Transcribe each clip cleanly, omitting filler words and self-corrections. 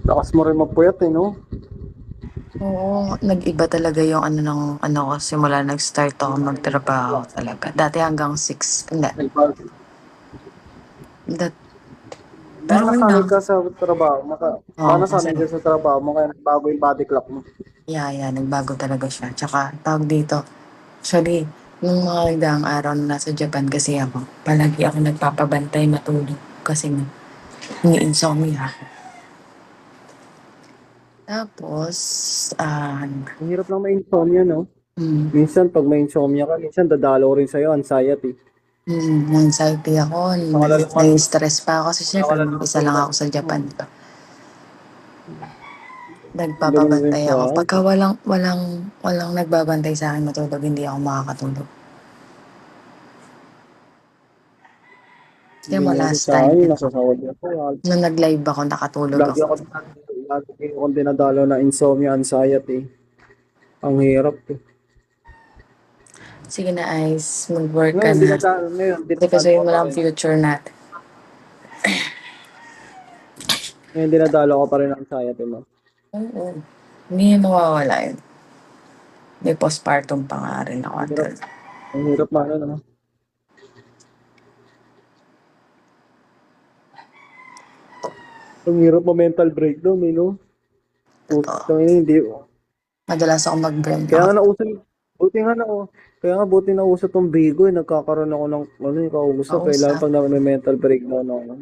Lakas mo rin magpuyat eh, no? Oo, nag-iba talaga yung ano ng ano ko simula nag-start ako magtrabaho talaga. Dati hanggang 6, hindi. Dat, Baka pero nasanay wala. ka sa trabaho mo. Baka Oo, kasi nasanay ka sa trabaho mo kaya nagbago yung body clock mo. yeah, nagbago talaga siya. Tsaka tawag dito, actually, nung mga nagdaang araw na nasa Japan kasi ako, palagi ako nagpapabantay matulog kasi nga, ni-insomnia ako. Tapos, Ang hirap lang may insomnia, no? mm, Minsan, pag may insomnia ka, minsan dadalo rin sa'yo, anxiety. anxiety ako, Nakalalaman, nai-stress pa ako kasi syempre nakalalaman mag-isa sa'yo lang na. ako sa Japan. Ganun rin Nagpapabantay sa ako. akin. Pagka walang nagbabantay sa akin matulog, hindi ako makakatulog. Kasi mo Ganun rin last sa time, akin, diba? nasasawad ako. Nung nag-live ako, nakatulog Lagi ako. ako, lagi akong dinadalo na insomnia, anxiety. Ang hirap eh. Sige na, Ice. Mag-work ka Ngayon, na. dinadalo Kasi ko mo pa lang rin. future natin. Ngayon, dinadalo ko pa rin ang anxiety mo. Oo. Hindi mawawala yun. May postpartum pa nga rin ako. Ang hirap, ang hirap man, ano. Ang hirap mo mental breakdown, eh, no? Totoo. Putang ina, hindi. Madalas ako mag-burn Kaya out. nga nauso, buti nga na, kaya nga buti nauso tong Bigo, eh, nagkakaroon ako ng, ano, yung kausap, eh, lalo Kausap. pag may mental breakdown ako. Ako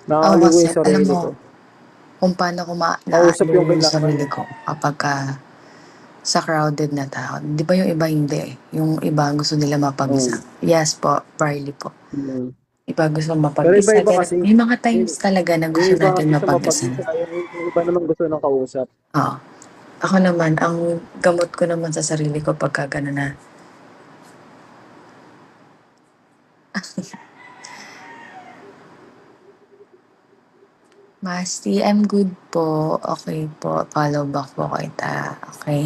Nakakaliwa kasi, yung alam sarili mo, ko. kung paano ko Kausap naaaliw yung yung kailangan sarili niya. ko kapag sa crowded na tao. Di ba yung iba hindi eh? Yung iba gusto nila mapag-isa. Oo. Yes po, Barley po. Mm. Iba gusto Pero mapag-isa. iba-iba Ganun. kasi, May mga yung, times talaga na yung gusto iba natin gusto mapag-isa. mapag-isa, yung iba naman gusto ng kausap. Oo. Ako naman, ang gamot ko naman sa sarili ko pagka gano'n na, Masti, I'm good po. Okay po. Follow back po kita. Okay.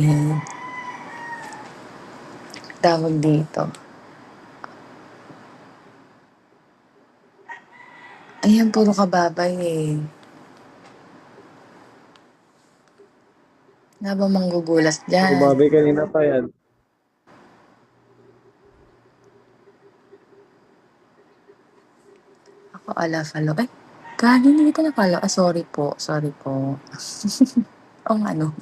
Tawag dito. Ayan, puro kababay eh. Na ba manggugulas dyan? Bumabay kanina pa yan. Ako follow. Eh, hindi kita na follow. Ah, sorry po. Sorry po. O ano.